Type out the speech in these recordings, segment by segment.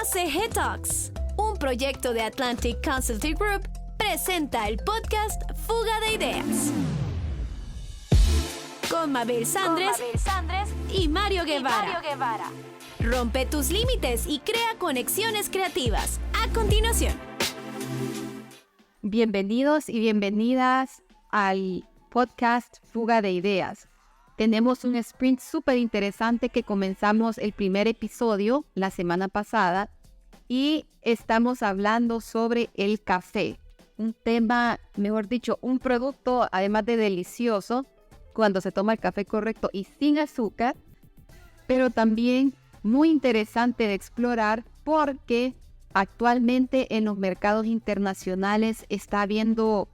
ACG Talks, un proyecto de Atlantic Consulting Group, presenta el podcast Fuga de Ideas. Con Mabel Sandres y Mario Guevara. Rompe tus límites y crea conexiones creativas. A continuación. Bienvenidos y bienvenidas al podcast Fuga de Ideas. Tenemos un sprint súper interesante que comenzamos el primer episodio la semana pasada y estamos hablando sobre el café. Un tema, mejor dicho, un producto además de delicioso cuando se toma el café correcto y sin azúcar, pero también muy interesante de explorar porque actualmente en los mercados internacionales está habiendo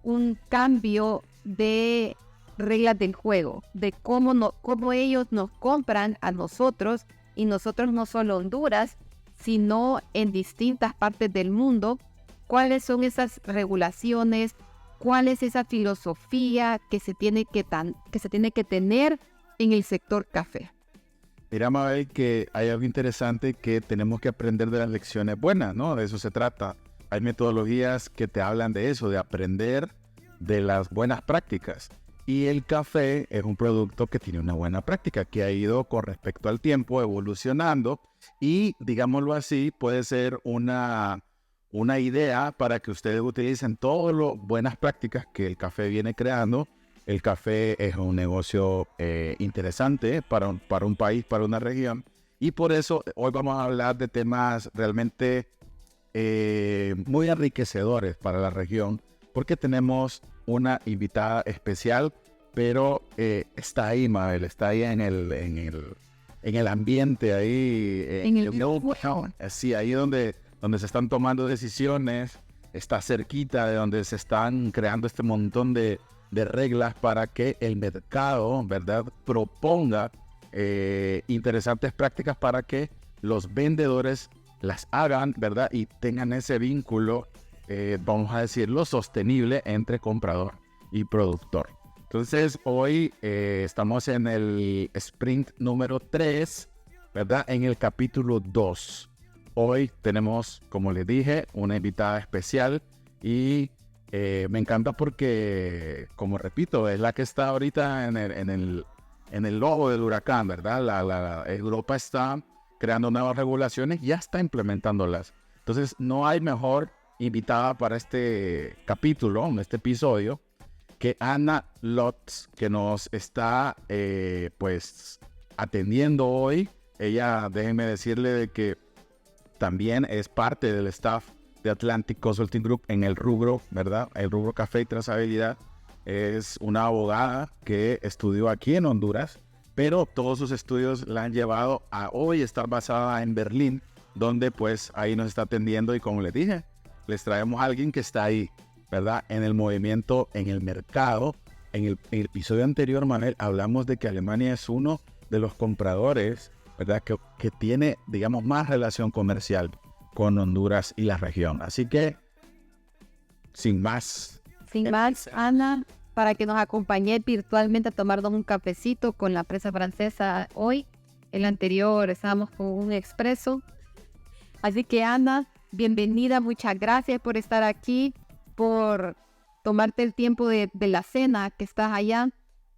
un cambio de reglas del juego, de cómo ellos nos compran a nosotros, y nosotros no solo Honduras, sino en distintas partes del mundo. ¿Cuáles son esas regulaciones? ¿Cuál es esa filosofía que se tiene que tener en el sector café? Mira, Mabel, que hay algo interesante que tenemos que aprender de las lecciones buenas, ¿no? De eso se trata. Hay metodologías que te hablan de eso, de aprender de las buenas prácticas. Y el café es un producto que tiene una buena práctica, que ha ido con respecto al tiempo evolucionando y, digámoslo así, puede ser una idea para que ustedes utilicen todas las buenas prácticas que el café viene creando. El café es un negocio interesante para un país, para una región, y por eso hoy vamos a hablar de temas realmente muy enriquecedores para la región, porque tenemos una invitada especial, pero está ahí, Mabel, está ahí en el ambiente, ahí, sí, ahí donde se están tomando decisiones, está cerquita de donde se están creando este montón de reglas para que el mercado, ¿verdad?, proponga interesantes prácticas para que los vendedores las hagan, ¿verdad?, y tengan ese vínculo, vamos a decirlo, sostenible entre comprador y productor. Entonces, hoy estamos en el sprint número 3, ¿verdad?, en el capítulo 2. Hoy tenemos, como les dije, una invitada especial y me encanta porque, como repito, es la que está ahorita en el ojo del huracán, ¿verdad? Europa está creando nuevas regulaciones, ya está implementándolas. Entonces, no hay mejor invitada para este capítulo, este episodio, que Ana Lotz, que nos está pues atendiendo hoy. Ella, déjenme decirle de que también es parte del staff de Atlantic Consulting Group en el rubro, ¿verdad? El rubro café y trazabilidad. Es una abogada que estudió aquí en Honduras, pero todos sus estudios la han llevado a hoy estar basada en Berlín, donde pues ahí nos está atendiendo, y como les dije, les traemos a alguien que está ahí, ¿verdad?, en el movimiento, en el mercado. En el episodio anterior, Manuel, hablamos de que Alemania es uno de los compradores, ¿verdad?, que tiene, digamos, más relación comercial con Honduras y la región. Así que, sin más, Ana, para que nos acompañe virtualmente a tomarnos un cafecito con la prensa francesa hoy. El anterior estábamos con un expreso. Así que, Ana, bienvenida, muchas gracias por estar aquí, por tomarte el tiempo de la cena que estás allá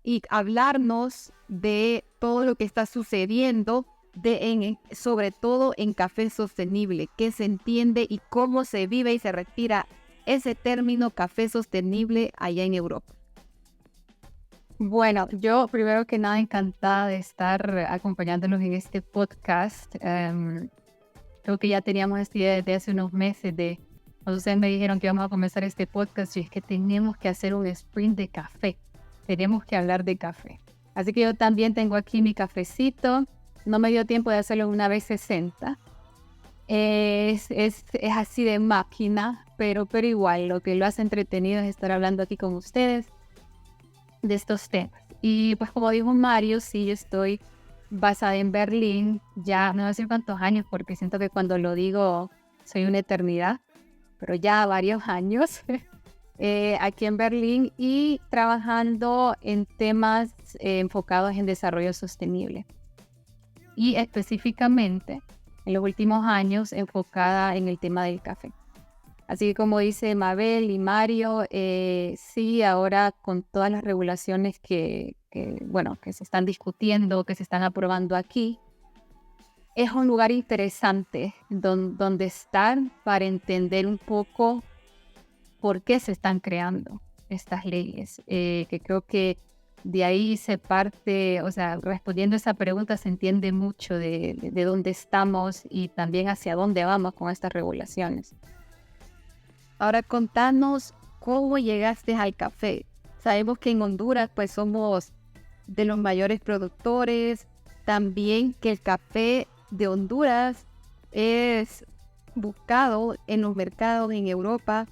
y hablarnos de todo lo que está sucediendo, sobre todo en café sostenible, qué se entiende y cómo se vive y se respira ese término café sostenible allá en Europa. Bueno, yo primero que nada encantada de estar acompañándolos en este podcast. Creo que ya teníamos esta idea desde hace unos meses cuando ustedes me dijeron que íbamos a comenzar este podcast, y es que tenemos que hacer un sprint de café. Tenemos que hablar de café. Así que yo también tengo aquí mi cafecito. No me dio tiempo de hacerlo en una vez 60. Es así de máquina, pero igual lo que lo hace entretenido es estar hablando aquí con ustedes de estos temas. Y pues como dijo Mario, sí, yo estoy basada en Berlín, ya no sé cuántos años, porque siento que cuando lo digo soy una eternidad, pero ya varios años aquí en Berlín, y trabajando en temas enfocados en desarrollo sostenible. Y específicamente en los últimos años enfocada en el tema del café. Así que como dice Mabel y Mario, sí, ahora con todas las regulaciones que se están discutiendo, que se están aprobando aquí, es un lugar interesante donde estar para entender un poco por qué se están creando estas leyes, que creo que de ahí se parte, o sea, respondiendo a esa pregunta se entiende mucho de dónde estamos y también hacia dónde vamos con estas regulaciones. Ahora contanos cómo llegaste al café. Sabemos que en Honduras pues somos de los mayores productores, también que el café de Honduras es buscado en los mercados en Europa.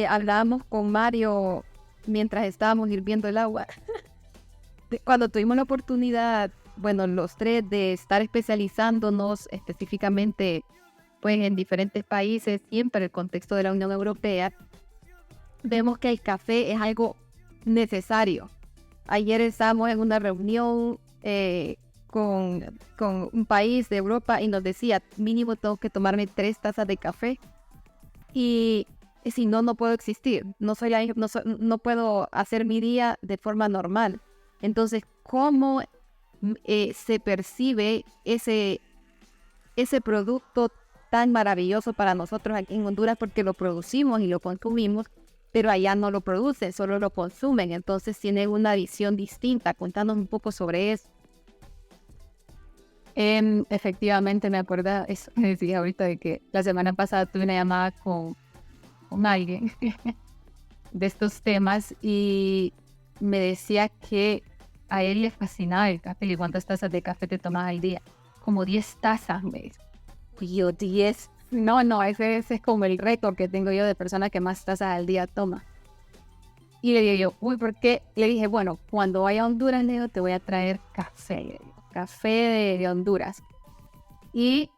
Hablábamos con Mario mientras estábamos hirviendo el agua. Cuando tuvimos la oportunidad, bueno, los tres, de estar especializándonos específicamente pues en diferentes países, siempre en el contexto de la Unión Europea, vemos que el café es algo necesario. Ayer estábamos en una reunión con un país de Europa y nos decía, mínimo tengo que tomarme 3 tazas de café y si no, no puedo existir. No puedo hacer mi día de forma normal. Entonces, ¿cómo se percibe ese producto tan maravilloso para nosotros aquí en Honduras? Porque lo producimos y lo consumimos, pero allá no lo producen, solo lo consumen. Entonces tienen una visión distinta. Cuéntanos un poco sobre eso. Efectivamente, me acuerdo, eso me decía ahorita, de que la semana pasada tuve una llamada con alguien de estos temas y me decía que a él le fascinaba el café. ¿Y cuántas tazas de café te tomas al día? Como 10 tazas, me dice. Y yo, 10. No, ese es como el récord que tengo yo de persona que más tazas al día toma. Y le digo yo, ¿por qué? Le dije, bueno, cuando vaya a Honduras, le digo, te voy a traer café. Café de Honduras. Y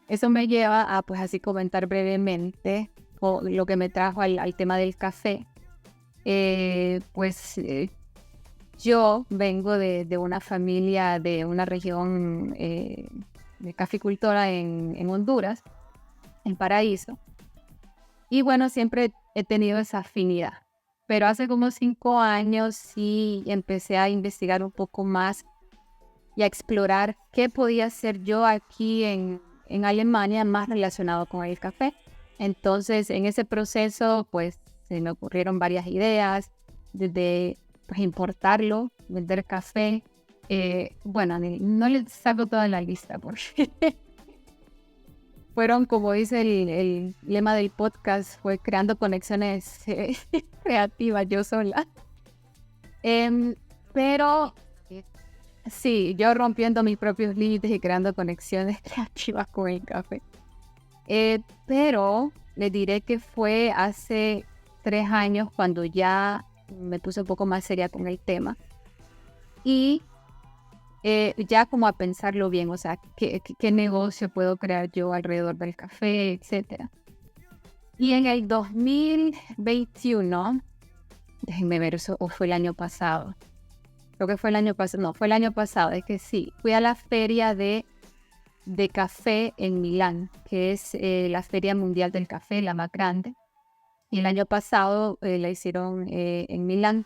eso me lleva a, pues así, comentar brevemente lo que me trajo al tema del café. Yo vengo de una familia de una región de caficultora en Honduras, en Paraíso. Y bueno, siempre he tenido esa afinidad. Pero hace como 5 años sí empecé a investigar un poco más y a explorar qué podía hacer yo aquí en Alemania más relacionado con el café. Entonces, en ese proceso, pues, se me ocurrieron varias ideas, desde pues, importarlo, vender café. No les saco toda la lista porque fueron, como dice el lema del podcast, fue creando conexiones creativas yo sola. Pero sí, yo rompiendo mis propios límites y creando conexiones creativas con el café. Pero les diré que fue hace 3 años cuando ya me puse un poco más seria con el tema. Y ya como a pensarlo bien, o sea, ¿qué negocio puedo crear yo alrededor del café, etcétera? Y en el 2021, déjenme ver, eso o fue el año pasado. Creo que fue el año pasado. No, fue el año pasado, es que sí. Fui a la feria de café en Milán, que es la Feria Mundial del Café, la más grande. Y el año pasado la hicieron en Milán.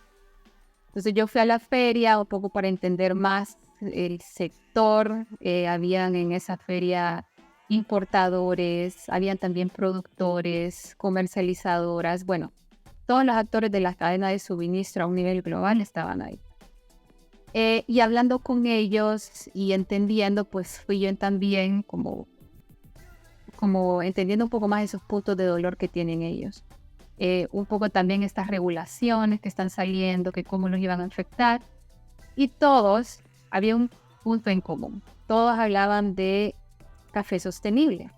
Entonces yo fui a la feria un poco para entender más el sector. Habían en esa feria importadores, habían también productores, comercializadoras. Bueno, todos los actores de la cadena de suministro a un nivel global estaban ahí. Y hablando con ellos y entendiendo, pues fui yo también como entendiendo un poco más esos puntos de dolor que tienen ellos. Un poco también estas regulaciones que están saliendo, que cómo los iban a afectar. Y todos, había un punto en común. Todos hablaban de café sostenible.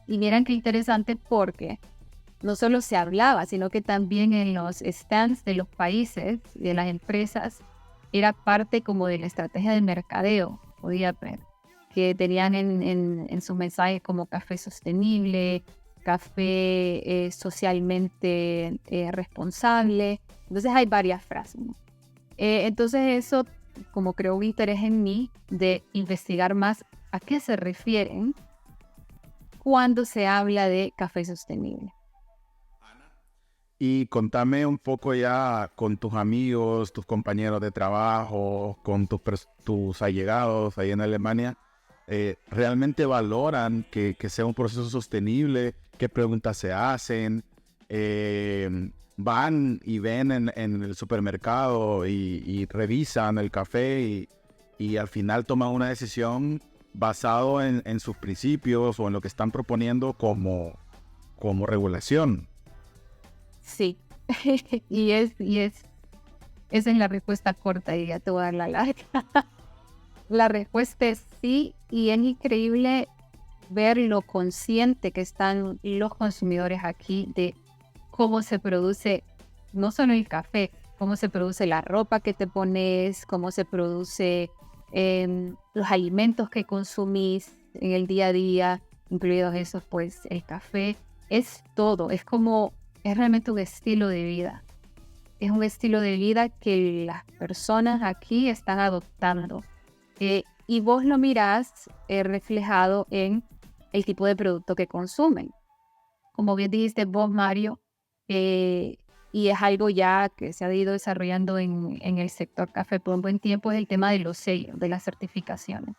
Y miren qué interesante porque no solo se hablaba, sino que también en los stands de los países, de las empresas, era parte como de la estrategia de mercadeo, podía ver, que tenían en sus mensajes como café sostenible, café socialmente responsable. Entonces hay varias frases, ¿no? Entonces eso como creó un interés en mí de investigar más a qué se refieren cuando se habla de café sostenible. Y contame un poco ya con tus amigos, tus compañeros de trabajo, con tus allegados ahí en Alemania. ¿Realmente valoran que sea un proceso sostenible? ¿Qué preguntas se hacen? ¿Van y ven en el supermercado y revisan el café y al final toman una decisión basado en sus principios o en lo que están proponiendo como regulación? Sí, esa es la respuesta corta y ya te voy a dar la larga. La respuesta es sí, y es increíble ver lo consciente que están los consumidores aquí de cómo se produce no solo el café, cómo se produce la ropa que te pones, cómo se produce los alimentos que consumís en el día a día, incluidos esos, pues el café, es todo, es realmente un estilo de vida. Es un estilo de vida que las personas aquí están adoptando. Y vos lo mirás reflejado en el tipo de producto que consumen. Como bien dijiste vos, Mario, y es algo ya que se ha ido desarrollando en el sector café por un buen tiempo, es el tema de los sellos, de las certificaciones.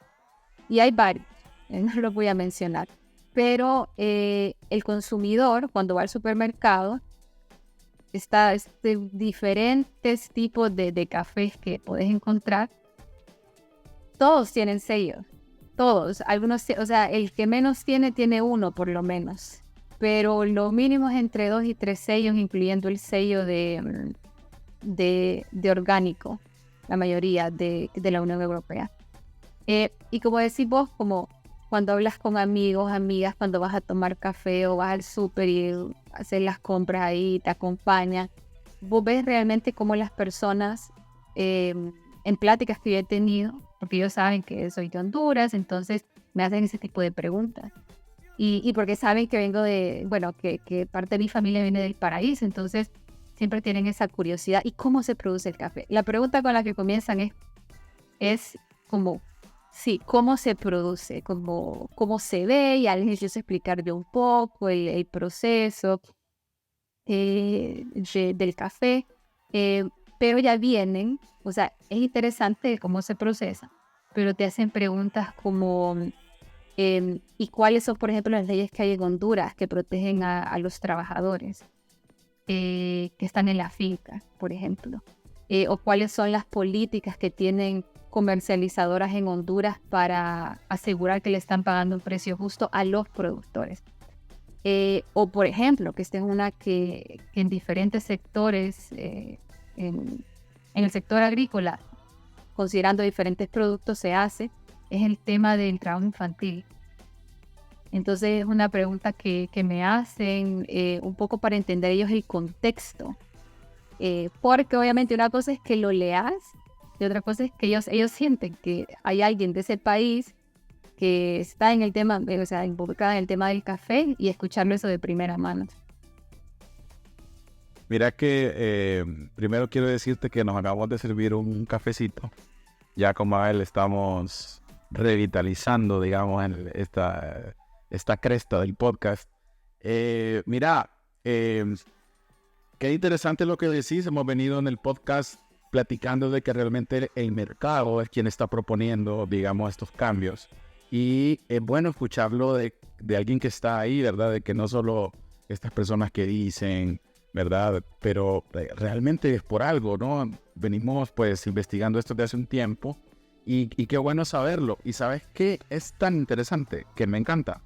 Y hay varios, no los voy a mencionar. Pero el consumidor, cuando va al supermercado, está diferentes tipos de cafés que puedes encontrar. Todos tienen sellos, todos. Algunos, o sea, el que menos tiene uno por lo menos. Pero lo mínimo es entre 2 y 3 sellos, incluyendo el sello de orgánico, la mayoría de la Unión Europea. Y como decís vos, como cuando hablas con amigos, amigas, cuando vas a tomar café o vas al súper y haces las compras ahí, te acompañan, vos ves realmente cómo las personas, en pláticas que yo he tenido, porque ellos saben que soy de Honduras, entonces me hacen ese tipo de preguntas. Y porque saben que vengo que parte de mi familia viene del paraíso, entonces siempre tienen esa curiosidad. ¿Y cómo se produce el café? La pregunta con la que comienzan es como, sí, ¿cómo se produce? ¿Cómo se ve? Y al ellos explicarle un poco el proceso del café. Pero ya vienen, o sea, es interesante cómo se procesa, pero te hacen preguntas como, ¿y cuáles son, por ejemplo, las leyes que hay en Honduras que protegen a los trabajadores que están en la finca, por ejemplo? ¿O cuáles son las políticas que tienen comercializadoras en Honduras para asegurar que le están pagando un precio justo a los productores? O, por ejemplo, que esta es una que en diferentes sectores, en el sector agrícola, considerando diferentes productos, se hace, es el tema del trabajo infantil. Entonces es una pregunta que me hacen un poco para entender ellos el contexto. Porque obviamente una cosa es que lo leas y otra cosa es que ellos sienten que hay alguien de ese país que está en el tema, o sea, involucrada en el tema del café, y escucharlo eso de primera mano. Mira que primero quiero decirte que nos acabamos de servir un cafecito. Ya como a él estamos revitalizando, digamos, esta cresta del podcast. Mira, qué interesante lo que decís. Hemos venido en el podcast platicando de que realmente el mercado es quien está proponiendo, digamos, estos cambios. Y es bueno escucharlo de alguien que está ahí, ¿verdad? De que no solo estas personas que dicen, ¿verdad? Pero realmente es por algo, ¿no? Venimos pues investigando esto desde hace un tiempo y qué bueno saberlo. Y ¿sabes qué? Es tan interesante que me encanta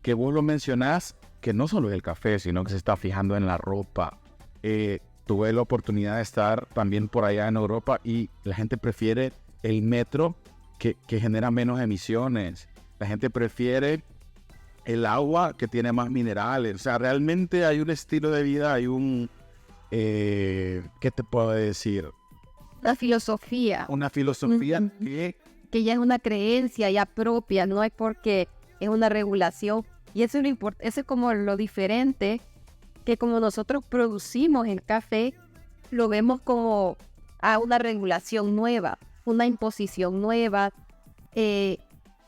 que vos lo mencionás, que no solo es el café, sino que se está fijando en la ropa. Tuve la oportunidad de estar también por allá en Europa y la gente prefiere el metro que genera menos emisiones. La gente prefiere el agua que tiene más minerales. O sea, realmente hay un estilo de vida, hay un... ¿qué te puedo decir? Una filosofía. Una filosofía que ya es una creencia ya propia, no es porque es una regulación. Y eso es como lo diferente, que como nosotros producimos el café, lo vemos como una regulación nueva, una imposición nueva.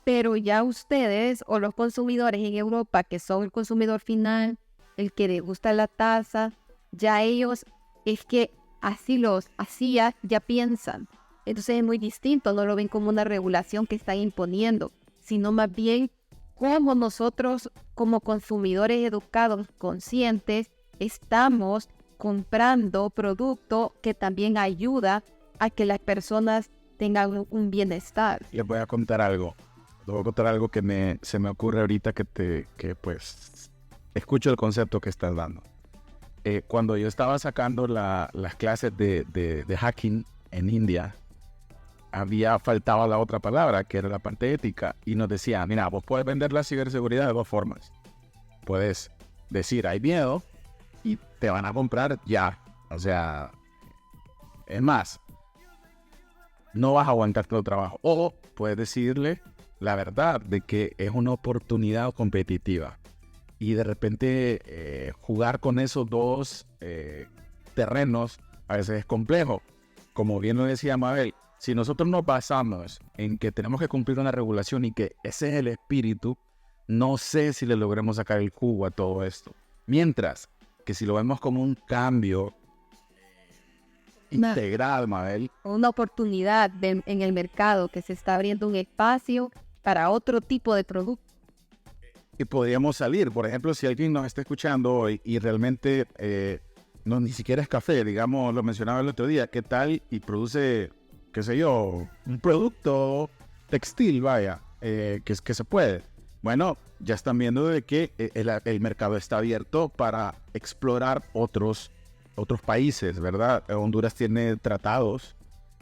pero ya ustedes o los consumidores en Europa, que son el consumidor final, el que le gusta la taza, ya ellos es que así ya piensan. Entonces es muy distinto, no lo ven como una regulación que están imponiendo, sino más bien como nosotros como consumidores educados, conscientes, estamos comprando producto que también ayuda a que las personas tengan un bienestar. Les voy a contar algo. Les voy a contar algo que se me ocurre ahorita que pues escucho el concepto que estás dando. Cuando yo estaba sacando las clases de hacking en India, faltaba la otra palabra, que era la parte ética, y nos decía, mira, vos puedes vender la ciberseguridad de dos formas. Puedes decir, hay miedo, y te van a comprar ya. O sea, es más, no vas a aguantar todo el trabajo. O puedes decirle la verdad de que es una oportunidad competitiva. Y de repente jugar con esos dos terrenos a veces es complejo. Como bien lo decía Mabel, si nosotros nos basamos en que tenemos que cumplir una regulación y que ese es el espíritu, no sé si le logremos sacar el jugo a todo esto. Mientras que si lo vemos como un cambio integral, Mabel. Una oportunidad en el mercado, que se está abriendo un espacio para otro tipo de producto. Y podríamos salir, por ejemplo, si alguien nos está escuchando hoy y realmente no ni siquiera es café, digamos, lo mencionaba el otro día, ¿qué tal? Y produce, qué sé yo, un producto textil, vaya, que se puede. Bueno, ya están viendo de que el mercado está abierto para explorar otros países, ¿verdad? Honduras tiene tratados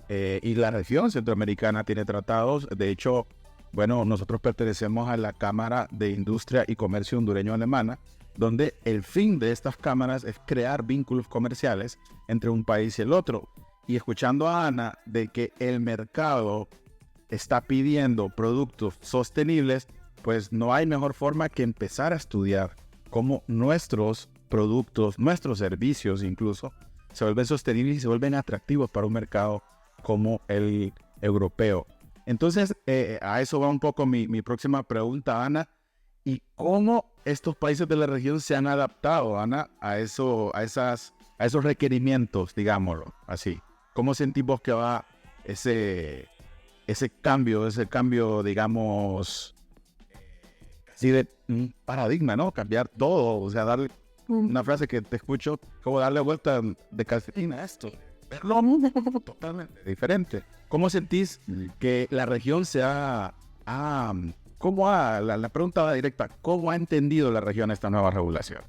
y la región centroamericana tiene tratados. De hecho, bueno, nosotros pertenecemos a la Cámara de Industria y Comercio Hondureño-Alemana, donde el fin de estas cámaras es crear vínculos comerciales entre un país y el otro. Y escuchando a Ana de que el mercado está pidiendo productos sostenibles, pues no hay mejor forma que empezar a estudiar cómo nuestros productos, nuestros servicios incluso, se vuelven sostenibles y se vuelven atractivos para un mercado como el europeo. Entonces, a eso va un poco mi próxima pregunta, Ana. ¿Y cómo estos países de la región se han adaptado, Ana, a esos requerimientos, digámoslo así? ¿Cómo sentís vos que va ese cambio, digamos, así de un paradigma, ¿no? Cambiar todo, o sea, darle una frase que te escucho, como darle vuelta de calcetín a esto. Verlo totalmente diferente. ¿Cómo sentís que la región la pregunta va directa, ¿cómo ha entendido la región esta nueva regulación?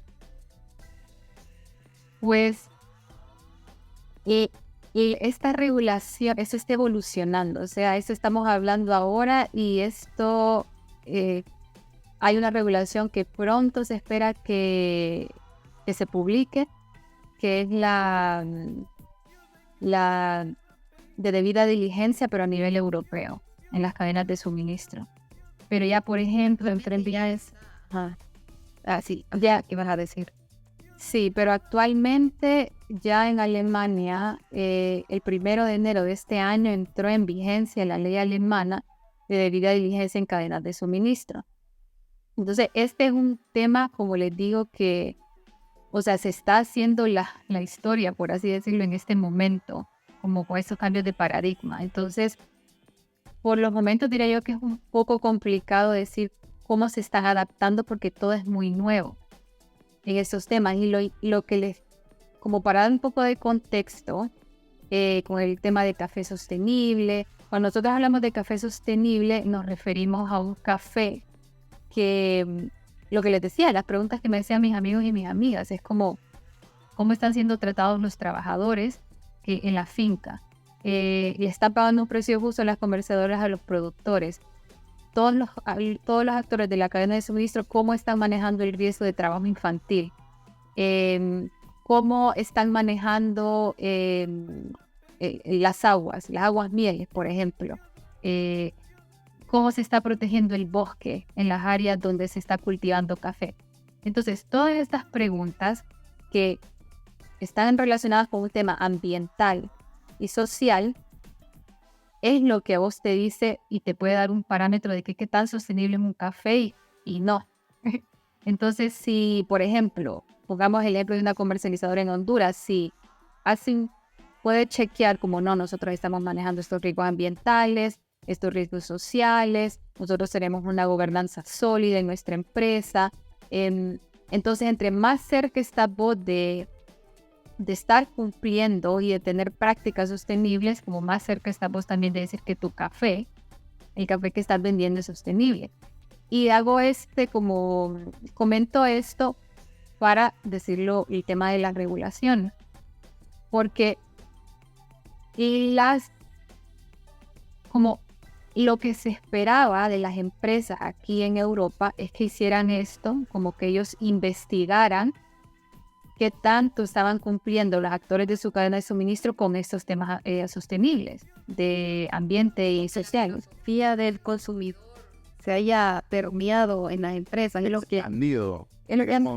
Pues esta regulación, eso está evolucionando, o sea, eso estamos hablando ahora y esto, hay una regulación que pronto se espera que se publique, que es la de debida diligencia, pero a nivel europeo, en las cadenas de suministro. Pero ya, por ejemplo, en Tren Vías... sí, ya, ¿qué vas a decir? Sí, pero actualmente ya en Alemania, el 1 de enero de este año entró en vigencia la ley alemana de debida diligencia en cadenas de suministro. Entonces, este es un tema, como les digo, que, o sea, se está haciendo la historia, por así decirlo, en este momento, como con estos cambios de paradigma. Entonces, por los momentos diría yo que es un poco complicado decir cómo se están adaptando porque todo es muy nuevo en estos temas. Y lo que les, como para dar un poco de contexto, con el tema de café sostenible, cuando nosotros hablamos de café sostenible nos referimos a un café que, lo que les decía, las preguntas que me decían mis amigos y mis amigas, es como cómo están siendo tratados los trabajadores en la finca. Y están pagando un precio justo a las comerciadoras, a los productores. Todos los actores de la cadena de suministro, cómo están manejando el riesgo de trabajo infantil, cómo están manejando las aguas mieles, por ejemplo, cómo se está protegiendo el bosque en las áreas donde se está cultivando café. Entonces, todas estas preguntas que están relacionadas con un tema ambiental y social es lo que a vos te dice y te puede dar un parámetro de qué tan sostenible es un café y no. Entonces, si, por ejemplo, pongamos el ejemplo de una comercializadora en Honduras, si puede chequear como no, nosotros estamos manejando estos riesgos ambientales, estos riesgos sociales, nosotros tenemos una gobernanza sólida en nuestra empresa. Entonces, entre más cerca estás vos de estar cumpliendo y de tener prácticas sostenibles, como más cerca estás vos también de decir que tu café, el café que estás vendiendo es sostenible. Y comento esto para decirlo, el tema de la regulación, porque como lo que se esperaba de las empresas aquí en Europa es que hicieran esto, como que ellos investigaran qué tanto estaban cumpliendo los actores de su cadena de suministro con estos temas sostenibles de ambiente y sociales. Vía del consumidor se haya permeado en las empresas. Es lo que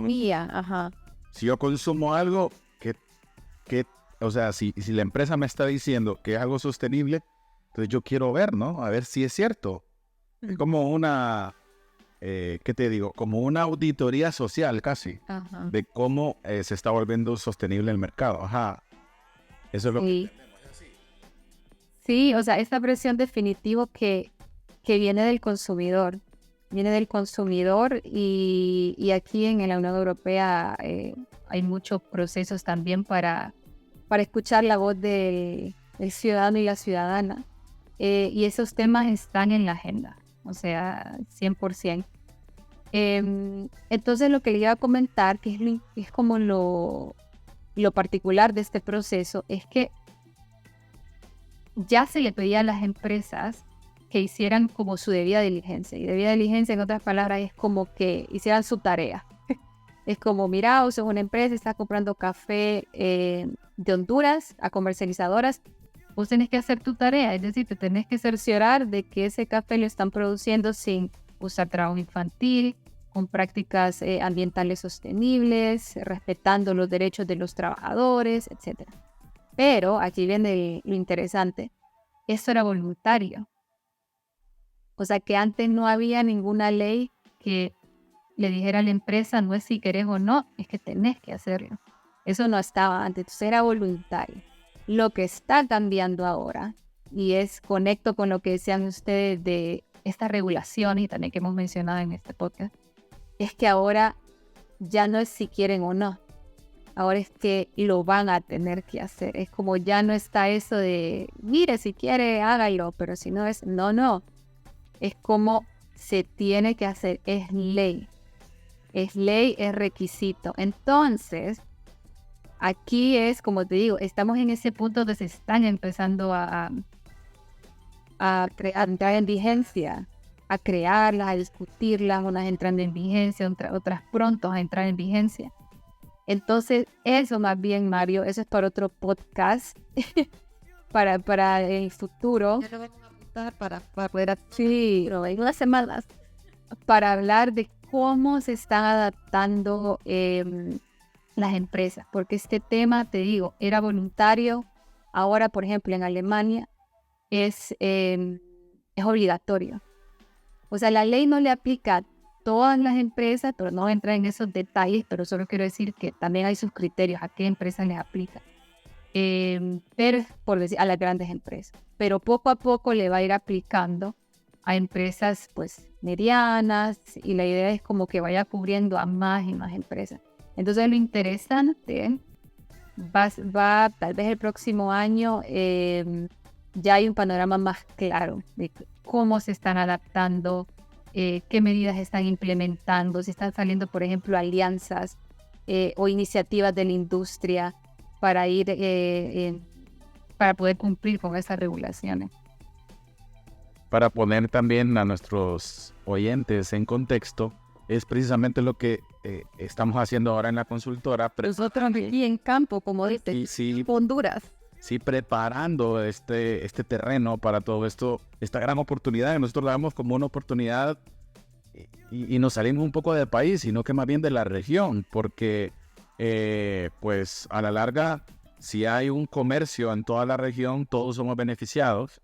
mía, ajá. Si yo consumo algo o sea, si la empresa me está diciendo que es algo sostenible, entonces yo quiero ver, ¿no? A ver si es cierto. Es como una, ¿qué te digo? Como una auditoría social casi, Ajá. de cómo se está volviendo sostenible el mercado. Ajá. Eso es lo que... Sí, o sea, esta presión definitivo que viene del consumidor. Viene del consumidor y aquí en la Unión Europea hay muchos procesos también para escuchar la voz del ciudadano y la ciudadana. Y esos temas están en la agenda, o sea, 100%. Entonces lo que le iba a comentar, que es como lo particular de este proceso, es que ya se le pedía a las empresas que hicieran como su debida diligencia. Y debida diligencia, en otras palabras, es como que hicieran su tarea. Es como, mira, vos sos una empresa, estás comprando café de Honduras a comercializadoras, vos tenés que hacer tu tarea, es decir, te tenés que cerciorar de que ese café lo están produciendo sin usar trabajo infantil, con prácticas ambientales sostenibles, respetando los derechos de los trabajadores, etc. Pero aquí viene lo interesante, eso era voluntario. O sea que antes no había ninguna ley que le dijera a la empresa, no es si querés o no, es que tenés que hacerlo. Eso no estaba antes, entonces era voluntario. Lo que está cambiando ahora, y conecto con lo que decían ustedes de esta regulación y también que hemos mencionado en este podcast, es que ahora ya no es si quieren o no, ahora es que lo van a tener que hacer. Es como ya no está eso de, mire, si quiere, hágalo, pero si no es, no. Es como se tiene que hacer, es ley. Es ley, es requisito. Entonces, aquí es, como te digo, estamos en ese punto donde se están empezando a entrar en vigencia, a crearlas, a discutirlas, unas entrando en vigencia, otras pronto a entrar en vigencia. Entonces, eso más bien, Mario, eso es para otro podcast, para el futuro. Ya lo vamos a apuntar para poder Sí, pero en unas semanas. para hablar de cómo se están adaptando las empresas, porque este tema, te digo, era voluntario, ahora, por ejemplo, en Alemania es obligatorio. O sea, la ley no le aplica a todas las empresas, pero no entra en esos detalles, pero solo quiero decir que también hay sus criterios a qué empresas les aplica. Pero es por decir a las grandes empresas, pero poco a poco le va a ir aplicando a empresas pues medianas y la idea es como que vaya cubriendo a más y más empresas. Entonces lo interesante va tal vez el próximo año ya hay un panorama más claro de cómo se están adaptando, qué medidas están implementando, si están saliendo por ejemplo alianzas o iniciativas de la industria para para poder cumplir con esas regulaciones. Para poner también a nuestros oyentes en contexto, es precisamente lo que estamos haciendo ahora en la consultora. Nosotros aquí en campo, como dice, Sí, Honduras. sí, preparando este terreno para todo esto, esta gran oportunidad. Nosotros la vemos como una oportunidad y nos salimos un poco del país, sino que más bien de la región, porque pues a la larga, si hay un comercio en toda la región, todos somos beneficiados.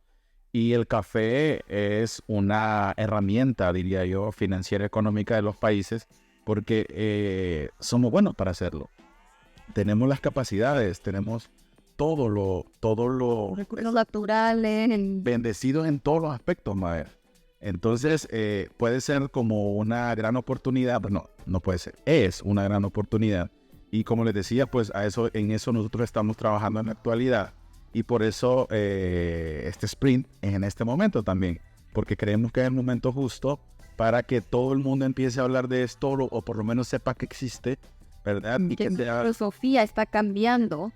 Y el café es una herramienta, diría yo, financiera económica de los países porque somos buenos para hacerlo. Tenemos las capacidades, tenemos todo lo Recursos naturales. bendecidos en todos los aspectos, Maher. Entonces, puede ser como una gran oportunidad, pero no puede ser, es una gran oportunidad. Y como les decía, pues en eso nosotros estamos trabajando en la actualidad. Y por eso este sprint es en este momento también, porque creemos que es el momento justo para que todo el mundo empiece a hablar de esto, o por lo menos sepa que existe, ¿verdad? Y Que la filosofía está cambiando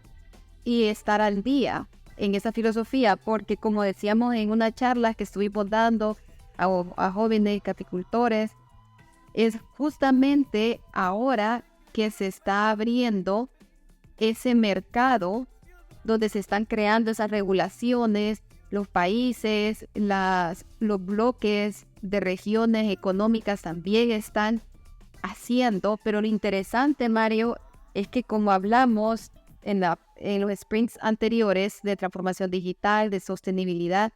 y estar al día en esa filosofía, porque como decíamos en una charla que estuvimos dando a jóvenes caficultores, es justamente ahora que se está abriendo ese mercado donde se están creando esas regulaciones, los países, los bloques de regiones económicas también están haciendo, pero lo interesante, Mario, es que como hablamos en los sprints anteriores de transformación digital, de sostenibilidad,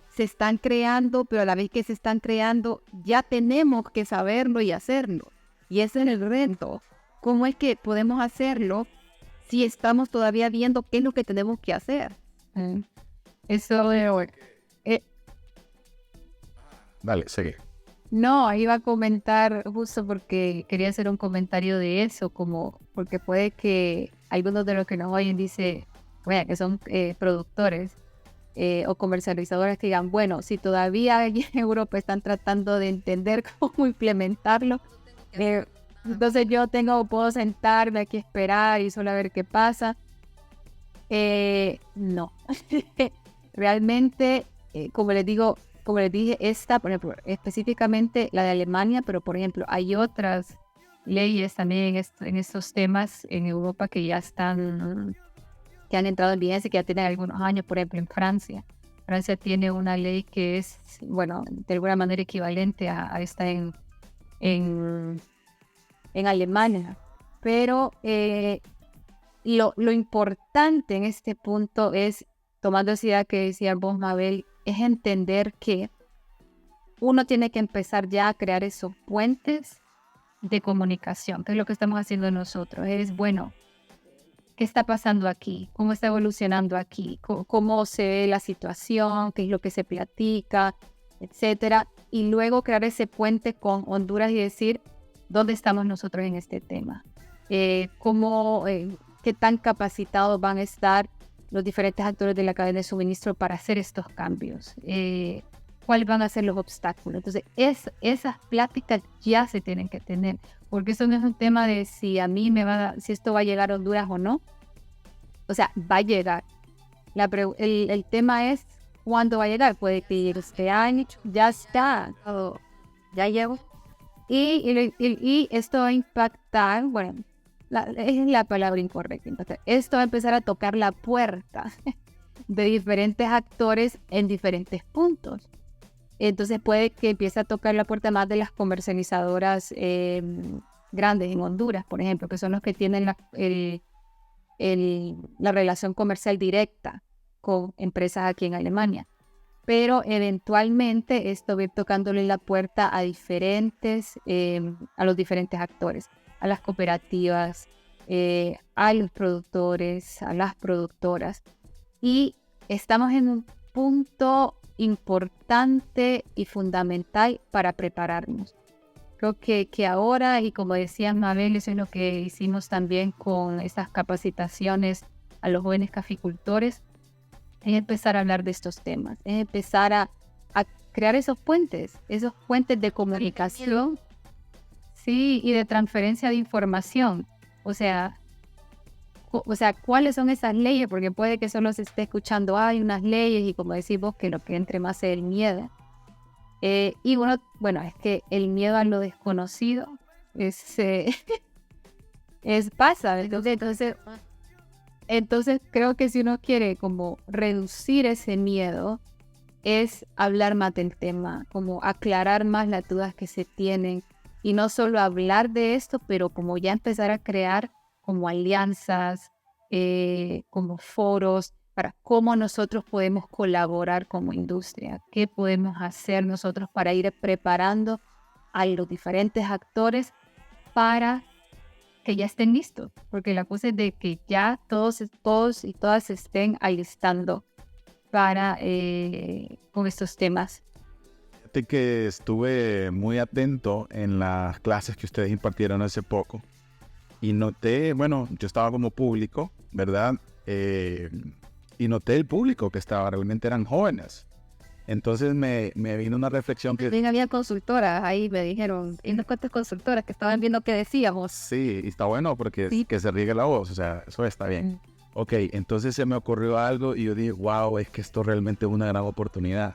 se están creando, pero a la vez que se están creando, ya tenemos que saberlo y hacerlo. Y ese es el reto. ¿Cómo es que podemos hacerlo si estamos todavía viendo qué es lo que tenemos que hacer? Eso Dale, sigue. no, iba a comentar justo porque quería hacer un comentario de eso, como porque puede que algunos de los que nos oyen dice, bueno, que son productores o comercializadores que digan, bueno, si todavía en Europa están tratando de entender cómo implementarlo, entonces puedo sentarme aquí a esperar y solo a ver qué pasa. No, realmente, como les dije, esta, por ejemplo, específicamente la de Alemania, pero por ejemplo, hay otras leyes también en estos temas en Europa que ya que han entrado en vigencia, que ya tienen algunos años. Por ejemplo, en Francia. Francia tiene una ley que es, bueno, de alguna manera equivalente a esta en Alemania. Pero lo importante en este punto es, tomando esa idea que decía vos, Mabel, es entender que uno tiene que empezar ya a crear esos puentes de comunicación, que es lo que estamos haciendo nosotros. Es, bueno, ¿qué está pasando aquí? ¿Cómo está evolucionando aquí? ¿Cómo se ve la situación? ¿Qué es lo que se platica? Etcétera. Y luego crear ese puente con Honduras y decir, ¿dónde estamos nosotros en este tema? ¿Qué tan capacitados van a estar los diferentes actores de la cadena de suministro para hacer estos cambios? ¿Cuáles van a ser los obstáculos? Entonces, esas pláticas ya se tienen que tener, porque eso no es un tema de si si esto va a llegar a Honduras o no. O sea, va a llegar. El tema es cuándo va a llegar. Puede que llegue este año, ya está, ya llegó. Y esto va a impactar, bueno, es la palabra incorrecta. Entonces, esto va a empezar a tocar la puerta de diferentes actores en diferentes puntos. Entonces puede que empiece a tocar la puerta más de las comercializadoras grandes en Honduras, por ejemplo, que son los que tienen la relación comercial directa con empresas aquí en Alemania. Pero eventualmente esto va a ir tocándole la puerta a los diferentes actores, a las cooperativas, a los productores, a las productoras. Y estamos en un punto importante y fundamental para prepararnos. Creo que ahora, y como decía Mabel, eso es lo que hicimos también con estas capacitaciones a los jóvenes caficultores, es empezar a hablar de estos temas, es empezar a crear esos puentes de comunicación, sí, y de transferencia de información. O sea, ¿cuáles son esas leyes? Porque puede que solo se esté escuchando, hay unas leyes, y como decís vos, que lo que entre más es el miedo. Y bueno, es que el miedo a lo desconocido pasa. Entonces creo que si uno quiere como reducir ese miedo, es hablar más del tema, como aclarar más las dudas que se tienen, y no solo hablar de esto, pero como ya empezar a crear como alianzas, como foros para cómo nosotros podemos colaborar como industria, qué podemos hacer nosotros para ir preparando a los diferentes actores para que ya estén listos, porque la cosa es de que ya todos y todas estén alistando para con estos temas. Fíjate que estuve muy atento en las clases que ustedes impartieron hace poco y noté, bueno, yo estaba como público, ¿verdad? Y noté el público que estaba, realmente eran jóvenes. Entonces me vino una reflexión que... También había consultoras, ahí me dijeron, y unas cuantas consultoras que estaban viendo qué decíamos. Sí, y está bueno porque Sí. que se riegue la voz, o sea, eso está bien. Ok, entonces se me ocurrió algo y yo dije, wow, es que esto realmente es una gran oportunidad.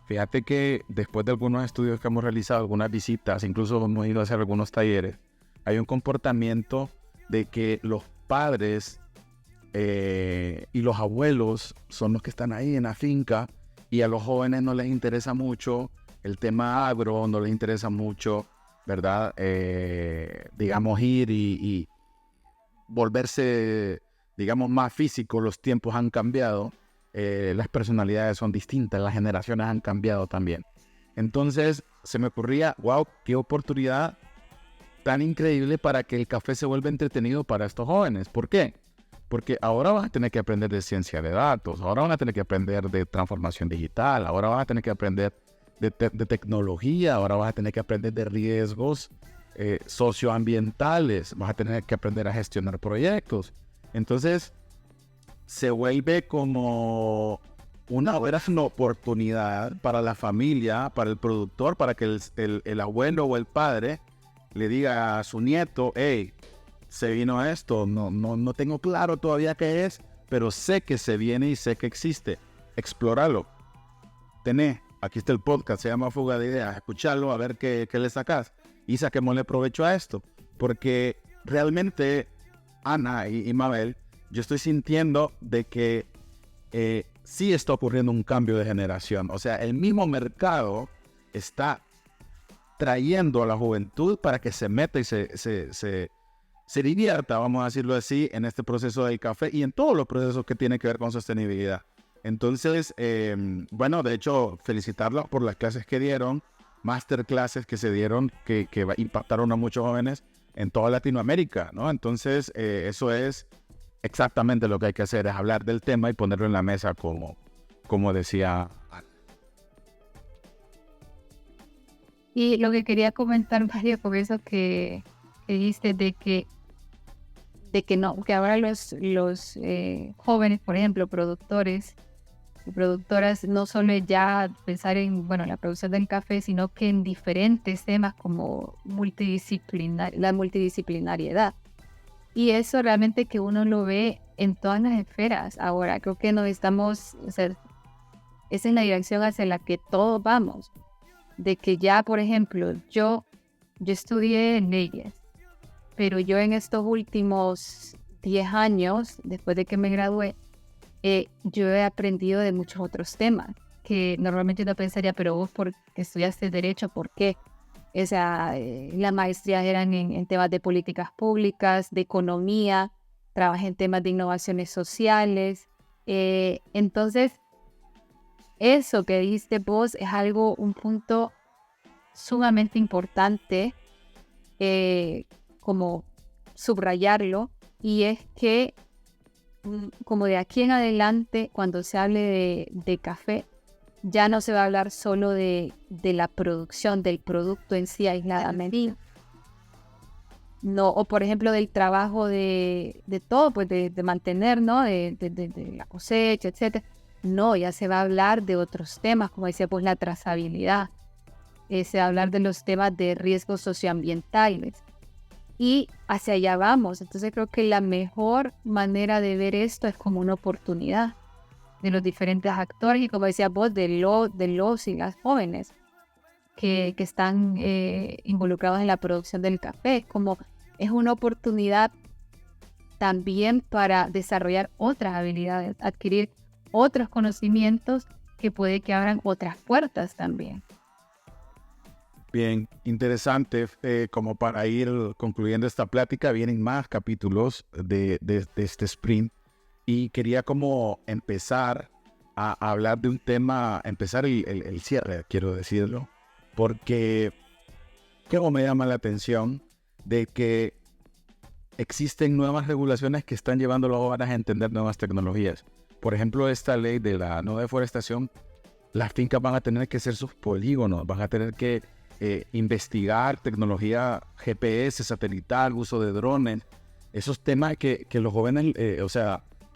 Fíjate que después de algunos estudios que hemos realizado, algunas visitas, incluso hemos ido a hacer algunos talleres, hay un comportamiento de que los padres y los abuelos son los que están ahí en la finca y a los jóvenes no les interesa mucho el tema agro, no les interesa mucho, ¿verdad? Digamos, ir y volverse, digamos, más físico. Los tiempos han cambiado, las personalidades son distintas, las generaciones han cambiado también. Entonces se me ocurría, wow, qué oportunidad tan increíble para que el café se vuelva entretenido para estos jóvenes. ¿Por qué? Porque ahora van a tener que aprender de ciencia de datos, ahora van a tener que aprender de transformación digital, ahora van a tener que aprender de tecnología, ahora vas a tener que aprender de riesgos socioambientales, vas a tener que aprender a gestionar proyectos. Entonces, se vuelve como una gran oportunidad para la familia, para el productor, para que el abuelo o el padre le diga a su nieto, hey, se vino esto, no tengo claro todavía qué es, pero sé que se viene y sé que existe. Explóralo. Aquí está el podcast, se llama Fuga de Ideas. Escucharlo, a ver qué le sacas. Y saquémosle provecho a esto. Porque realmente, Ana y Mabel, yo estoy sintiendo de que sí está ocurriendo un cambio de generación. O sea, el mismo mercado está trayendo a la juventud para que se meta y se divierta, vamos a decirlo así, en este proceso del café y en todos los procesos que tienen que ver con sostenibilidad. Entonces, bueno, de hecho, felicitarlos por las clases que dieron, masterclasses que se dieron, que impactaron a muchos jóvenes en toda Latinoamérica, ¿no? Entonces, eso es exactamente lo que hay que hacer, es hablar del tema y ponerlo en la mesa como decía Ana. Y lo que quería comentar, Mario, por eso que dijiste de que no, que ahora los jóvenes, por ejemplo, productores y productoras, no solo ya pensar en, bueno, la producción del café, sino que en diferentes temas como la multidisciplinariedad. Y eso realmente que uno lo ve en todas las esferas. Ahora, creo que nos estamos, o sea, esa es la dirección hacia la que todos vamos. De que ya, por ejemplo, yo estudié leyes, pero yo en estos últimos 10 años, después de que me gradué, yo he aprendido de muchos otros temas que normalmente uno pensaría, pero vos porque estudiaste Derecho, ¿por qué? O sea, las maestrías eran en temas de políticas públicas, de economía, trabajé en temas de innovaciones sociales. Entonces, eso que dijiste vos es un punto sumamente importante, como subrayarlo, y es que como de aquí en adelante, cuando se hable de café, ya no se va a hablar solo de la producción del producto en sí aisladamente. No, o por ejemplo del trabajo de todo, pues de mantener, ¿no? De la cosecha, etcétera. No, ya se va a hablar de otros temas, como decía, pues la trazabilidad. Se va a hablar de los temas de riesgos socioambientales. Y hacia allá vamos. Entonces creo que la mejor manera de ver esto es como una oportunidad de los diferentes actores y, como decía vos, de los y las jóvenes que están involucrados en la producción del café. Es una oportunidad también para desarrollar otras habilidades, adquirir otros conocimientos que puede que abran otras puertas también. Bien, interesante. Como para ir concluyendo esta plática, vienen más capítulos de este sprint y quería como empezar a hablar de un tema, empezar el cierre, quiero decirlo, porque como me llama la atención de que existen nuevas regulaciones que están llevando a los jóvenes a entender nuevas tecnologías. Por ejemplo, esta ley de la no deforestación, las fincas van a tener que ser sus polígonos, van a tener que investigar tecnología GPS, satelital, uso de drones, esos temas que los jóvenes,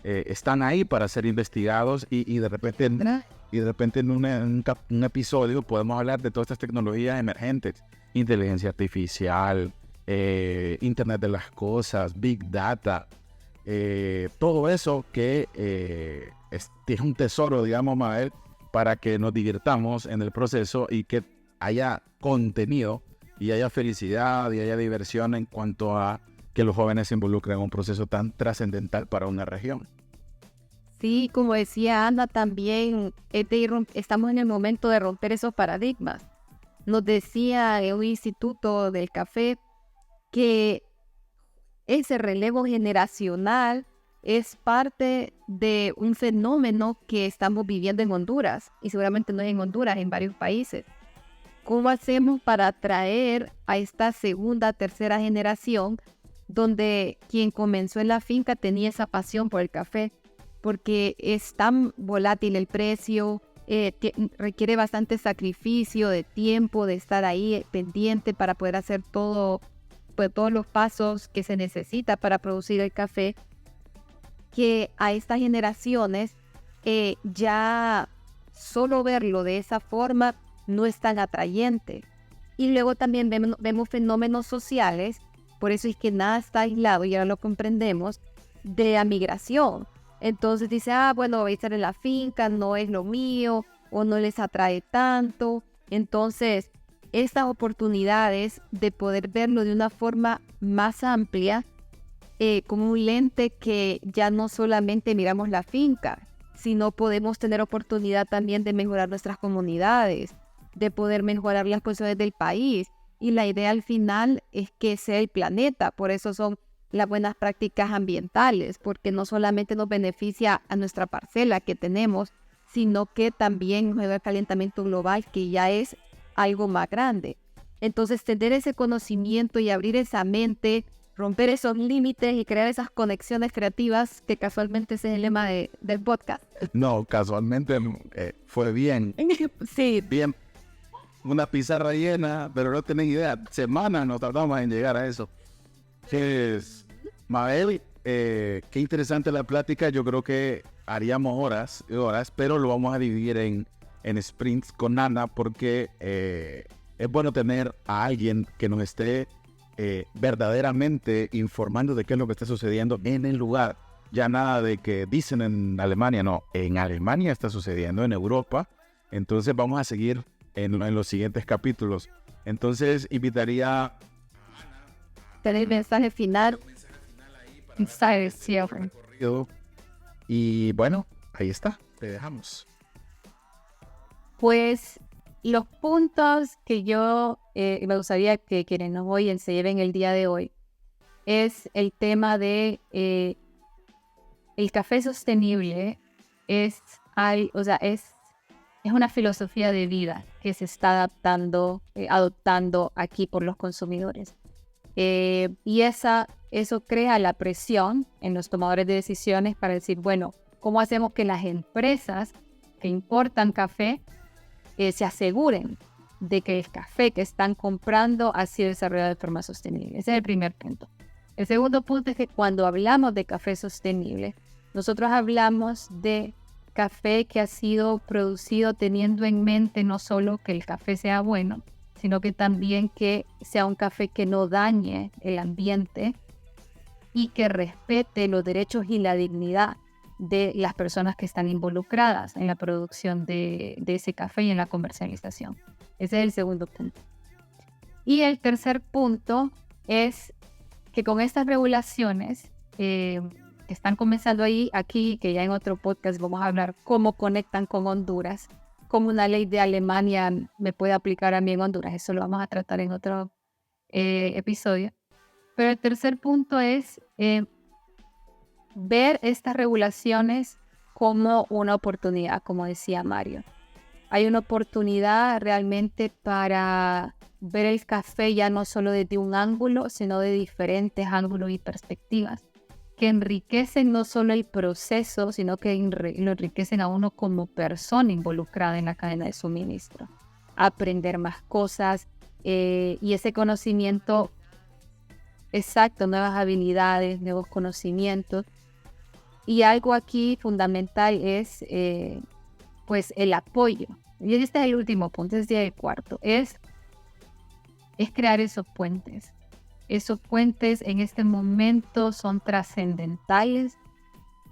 están ahí para ser investigados y de repente en un episodio podemos hablar de todas estas tecnologías emergentes, inteligencia artificial, Internet de las cosas, Big Data, todo eso que es un tesoro, digamos, Mabel, para que nos divirtamos en el proceso y que haya contenido y haya felicidad y haya diversión en cuanto a que los jóvenes se involucren en un proceso tan trascendental para una región. Sí, como decía Ana, también estamos en el momento de romper esos paradigmas. Nos decía en un instituto del café que ese relevo generacional es parte de un fenómeno que estamos viviendo en Honduras, y seguramente no es en Honduras, en varios países. ¿Cómo hacemos para atraer a esta segunda, tercera generación, donde quien comenzó en la finca tenía esa pasión por el café? Porque es tan volátil el precio, requiere bastante sacrificio de tiempo, de estar ahí pendiente para poder hacer todos los pasos que se necesita para producir el café, que a estas generaciones ya solo verlo de esa forma no es tan atrayente. Y luego también vemos fenómenos sociales, por eso es que nada está aislado, y ahora lo comprendemos, de la migración. Entonces dice, bueno, voy a estar en la finca, no es lo mío, o no les atrae tanto. Entonces, estas oportunidades de poder verlo de una forma más amplia, como un lente que ya no solamente miramos la finca, sino podemos tener oportunidad también de mejorar nuestras comunidades, de poder mejorar las condiciones del país. Y la idea al final es que sea el planeta, por eso son las buenas prácticas ambientales, porque no solamente nos beneficia a nuestra parcela que tenemos, sino que también nos ayuda al calentamiento global, que ya es algo más grande. Entonces, tener ese conocimiento y abrir esa mente, romper esos límites y crear esas conexiones creativas, que casualmente ese es el lema del podcast. No, casualmente fue bien. Sí. Bien. Una pizarra llena, pero no tienen idea. Semanas nos tardamos en llegar a eso. Mabel, qué interesante la plática. Yo creo que haríamos horas y horas, pero lo vamos a dividir en sprints con Ana, porque es bueno tener a alguien que nos esté verdaderamente informando de qué es lo que está sucediendo en el lugar. Ya nada de que dicen en Alemania, no. En Alemania está sucediendo, en Europa. Entonces vamos a seguir en los siguientes capítulos. Entonces invitaría Tener mensaje final. Mensaje cierre. Y bueno, ahí está, te dejamos. Pues los puntos que yo me gustaría que quienes nos oyen se lleven el día de hoy es el tema de el café sostenible. Es una filosofía de vida que se está adoptando aquí por los consumidores. Y eso crea la presión en los tomadores de decisiones para decir, bueno, ¿cómo hacemos que las empresas que importan café se aseguren de que el café que están comprando ha sido desarrollado de forma sostenible? Ese es el primer punto. El segundo punto es que cuando hablamos de café sostenible, nosotros hablamos de café que ha sido producido teniendo en mente no solo que el café sea bueno, sino que también que sea un café que no dañe el ambiente y que respete los derechos y la dignidad de las personas que están involucradas en la producción de ese café y en la comercialización. Ese es el segundo punto. Y el tercer punto es que con estas regulaciones que están comenzando aquí, que ya en otro podcast vamos a hablar cómo conectan con Honduras, cómo una ley de Alemania me puede aplicar a mí en Honduras. Eso lo vamos a tratar en otro episodio. Pero el tercer punto es ver estas regulaciones como una oportunidad, como decía Mario. Hay una oportunidad realmente para ver el café ya no solo desde un ángulo, sino de diferentes ángulos y perspectivas, que enriquecen no solo el proceso, sino que lo enriquecen a uno como persona involucrada en la cadena de suministro. Aprender más cosas y ese conocimiento exacto, nuevas habilidades, nuevos conocimientos. Y algo aquí fundamental es pues el apoyo. Y este es el último punto, este es el cuarto, es crear esos puentes. Esos puentes en este momento son trascendentales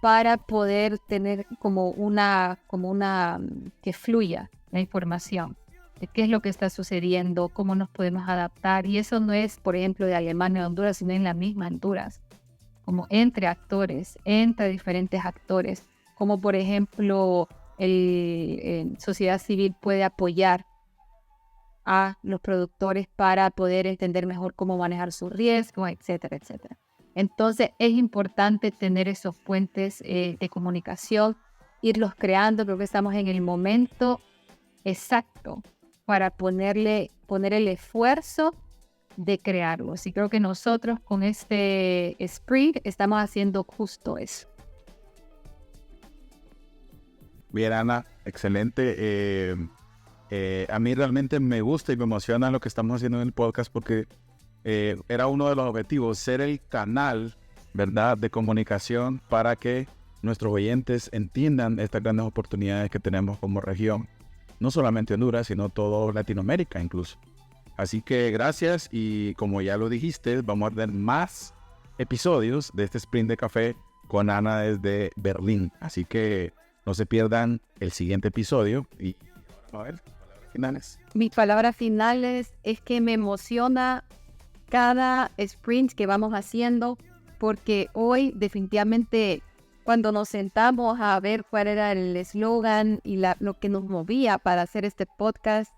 para poder tener como una que fluya la información de qué es lo que está sucediendo, cómo nos podemos adaptar. Y eso no es, por ejemplo, de Alemania a Honduras, sino en la misma Honduras, como entre actores, entre diferentes actores, como por ejemplo sociedad civil puede apoyar a los productores para poder entender mejor cómo manejar su riesgo, etcétera, etcétera. Entonces es importante tener esos puentes de comunicación, irlos creando. Creo que estamos en el momento exacto para poner el esfuerzo de crearlos. Y creo que nosotros con este sprint estamos haciendo justo eso. Bien, Ana, excelente. A mí realmente me gusta y me emociona lo que estamos haciendo en el podcast porque era uno de los objetivos, ser el canal, ¿verdad?, de comunicación para que nuestros oyentes entiendan estas grandes oportunidades que tenemos como región. No solamente Honduras, sino toda Latinoamérica incluso. Así que gracias y como ya lo dijiste, vamos a tener más episodios de este Sprint de Café con Ana desde Berlín. Así que no se pierdan el siguiente episodio y a ver, palabras finales. Mis palabras finales es que me emociona cada sprint que vamos haciendo porque hoy definitivamente cuando nos sentamos a ver cuál era el eslogan y lo que nos movía para hacer este podcast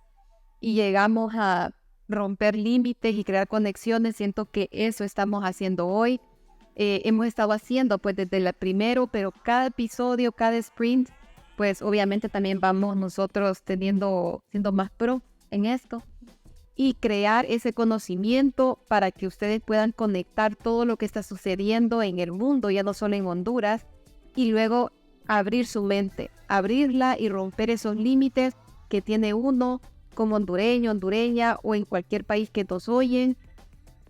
y llegamos a romper límites y crear conexiones, siento que eso estamos haciendo hoy. Hemos estado haciendo pues desde el primero, pero cada episodio, cada sprint, pues obviamente también vamos nosotros siendo más pro en esto y crear ese conocimiento para que ustedes puedan conectar todo lo que está sucediendo en el mundo, ya no solo en Honduras, y luego abrir su mente, abrirla y romper esos límites que tiene uno como hondureño, hondureña o en cualquier país que nos oyen,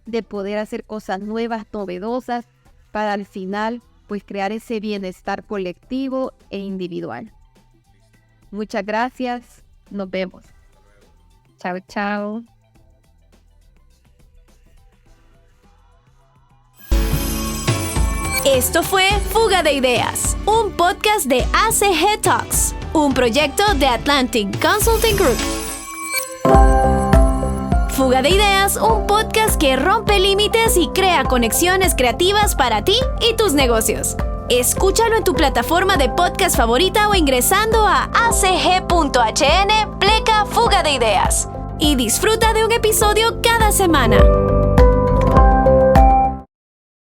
de poder hacer cosas nuevas, novedosas, para al final pues crear ese bienestar colectivo e individual. Muchas gracias, nos vemos. Chao, chao. Esto fue Fuga de Ideas, un podcast de ACG Talks, un proyecto de Atlantic Consulting Group. Fuga de Ideas, un podcast que rompe límites y crea conexiones creativas para ti y tus negocios. Escúchalo en tu plataforma de podcast favorita o ingresando a acg.hn/Fuga de Ideas. Y disfruta de un episodio cada semana.